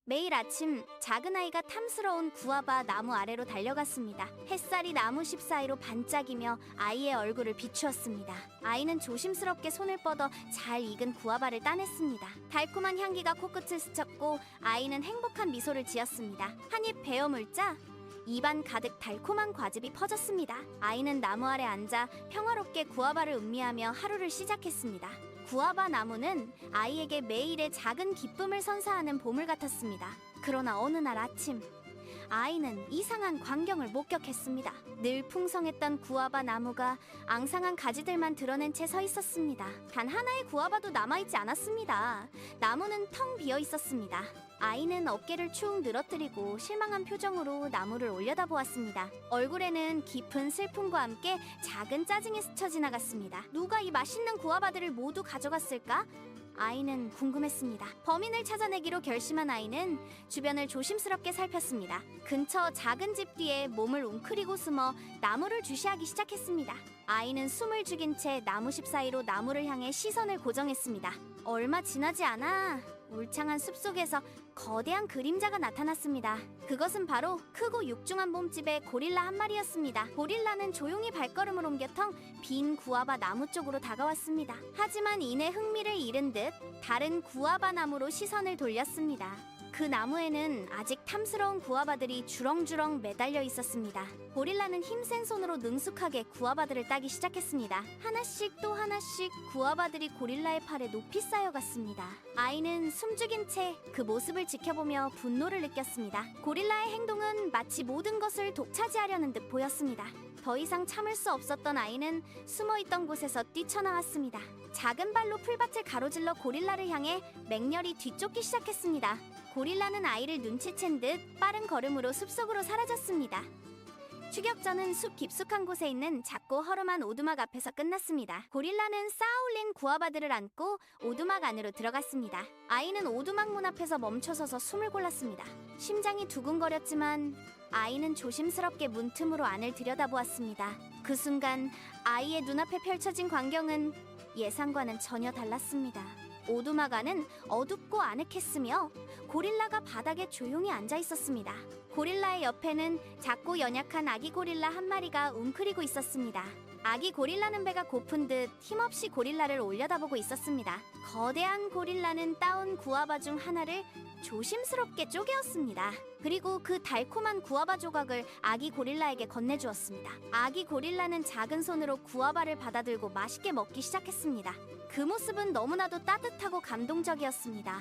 매일 아침 작은 아이가 탐스러운 구아바 나무 아래로 달려갔습니다. 햇살이 나무잎 사이로 반짝이며 아이의 얼굴을 비추었습니다. 아이는 조심스럽게 손을 뻗어 잘 익은 구아바를 따냈습니다. 달콤한 향기가 코끝을 스쳤고 아이는 행복한 미소를 지었습니다. 한 입 베어 물자 입안 가득 달콤한 과즙이 퍼졌습니다. 아이는 나무 아래 앉아 평화롭게 구아바를 음미하며 하루를 시작했습니다. 구아바 나무는 아이에게 매일의 작은 기쁨을 선사하는 보물 같았습니다. 그러나 어느 날 아침, 아이는 이상한 광경을 목격했습니다. 늘 풍성했던 구아바 나무가 앙상한 가지들만 드러낸 채 서 있었습니다. 단 하나의 구아바도 남아있지 않았습니다. 나무는 텅 비어 있었습니다. 아이는 어깨를 축 늘어뜨리고 실망한 표정으로 나무를 올려다보았습니다. 얼굴에는 깊은 슬픔과 함께 작은 짜증이 스쳐 지나갔습니다. 누가 이 맛있는 구아바들을 모두 가져갔을까? 아이는 궁금했습니다. 범인을 찾아내기로 결심한 아이는 주변을 조심스럽게 살폈습니다. 근처 작은 집 뒤에 몸을 웅크리고 숨어 나무를 주시하기 시작했습니다. 아이는 숨을 죽인 채 나무잎 사이로 나무를 향해 시선을 고정했습니다. 얼마 지나지 않아 울창한 숲속에서 거대한 그림자가 나타났습니다. 그것은 바로 크고 육중한 몸집의 고릴라 한 마리였습니다. 고릴라는 조용히 발걸음을 옮겨 텅 빈 구아바 나무 쪽으로 다가왔습니다. 하지만 이내 흥미를 잃은 듯 다른 구아바 나무로 시선을 돌렸습니다. 그 나무에는 아직 탐스러운 구아바들이 주렁주렁 매달려 있었습니다. 고릴라는 힘센 손으로 능숙하게 구아바들을 따기 시작했습니다. 하나씩 또 하나씩 구아바들이 고릴라의 팔에 높이 쌓여갔습니다. 아이는 숨죽인 채 그 모습을 지켜보며 분노를 느꼈습니다. 고릴라의 행동은 마치 모든 것을 독차지하려는 듯 보였습니다. 더 이상 참을 수 없었던 아이는 숨어있던 곳에서 뛰쳐나왔습니다. 작은 발로 풀밭을 가로질러 고릴라를 향해 맹렬히 뒤쫓기 시작했습니다. 고릴라는 아이를 눈치챈 듯 빠른 걸음으로 숲속으로 사라졌습니다. 추격전은 숲 깊숙한 곳에 있는 작고 허름한 오두막 앞에서 끝났습니다. 고릴라는 쌓아올린 구아바들을 안고 오두막 안으로 들어갔습니다. 아이는 오두막 문 앞에서 멈춰서서 숨을 골랐습니다. 심장이 두근거렸지만 아이는 조심스럽게 문틈으로 안을 들여다보았습니다. 그 순간 아이의 눈앞에 펼쳐진 광경은 예상과는 전혀 달랐습니다. 오두막 안은 어둡고 아늑했으며 고릴라가 바닥에 조용히 앉아 있었습니다. 고릴라의 옆에는 작고 연약한 아기 고릴라 한 마리가 웅크리고 있었습니다. 아기 고릴라는 배가 고픈 듯 힘없이 고릴라를 올려다보고 있었습니다. 거대한 고릴라는 따온 구아바 중 하나를 조심스럽게 쪼개었습니다. 그리고 그 달콤한 구아바 조각을 아기 고릴라에게 건네주었습니다. 아기 고릴라는 작은 손으로 구아바를 받아들고 맛있게 먹기 시작했습니다. 그 모습은 너무나도 따뜻하고 감동적이었습니다.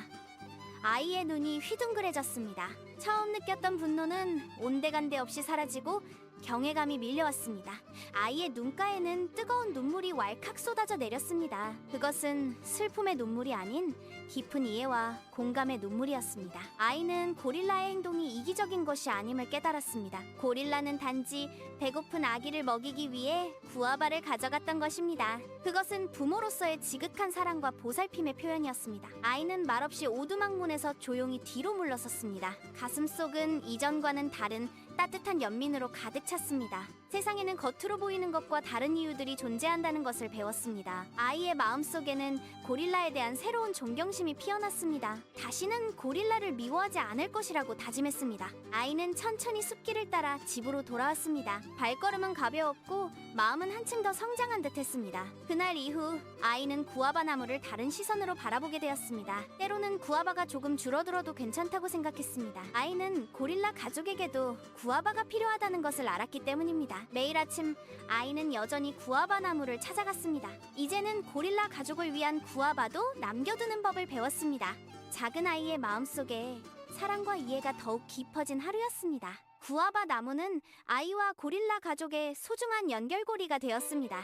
아이의 눈이 휘둥그레졌습니다. 처음 느꼈던 분노는 온데간데 없이 사라지고 경외감이 밀려왔습니다. 아이의 눈가에는 뜨거운 눈물이 왈칵 쏟아져 내렸습니다. 그것은 슬픔의 눈물이 아닌 깊은 이해와 공감의 눈물이었습니다. 아이는 고릴라의 행동이 이기적인 것이 아님을 깨달았습니다. 고릴라는 단지 배고픈 아기를 먹이기 위해 구아바를 가져갔던 것입니다. 그것은 부모로서의 지극한 사랑과 보살핌의 표현이었습니다. 아이는 말없이 오두막 문에서 조용히 뒤로 물러섰습니다. 가슴속은 이전과는 다른 따뜻한 연민으로 가득 찼습니다. 세상에는 겉으로 보이는 것과 다른 이유들이 존재한다는 것을 배웠습니다. 아이의 마음속에는 고릴라에 대한 새로운 존경심이 피어났습니다. 다시는 고릴라를 미워하지 않을 것이라고 다짐했습니다. 아이는 천천히 숲길을 따라 집으로 돌아왔습니다. 발걸음은 가벼웠고 마음은 한층 더 성장한 듯 했습니다. 그날 이후 아이는 구아바 나무를 다른 시선으로 바라보게 되었습니다. 때로는 구아바가 조금 줄어들어도 괜찮다고 생각했습니다. 아이는 고릴라 가족에게도 구아바가 필요하다는 것을 알았기 때문입니다. 매일 아침 아이는 여전히 구아바 나무를 찾아갔습니다. 이제는 고릴라 가족을 위한 구아바도 남겨두는 법을 배웠습니다. 작은 아이의 마음속에 사랑과 이해가 더욱 깊어진 하루였습니다. 구아바 나무는 아이와 고릴라 가족의 소중한 연결고리가 되었습니다.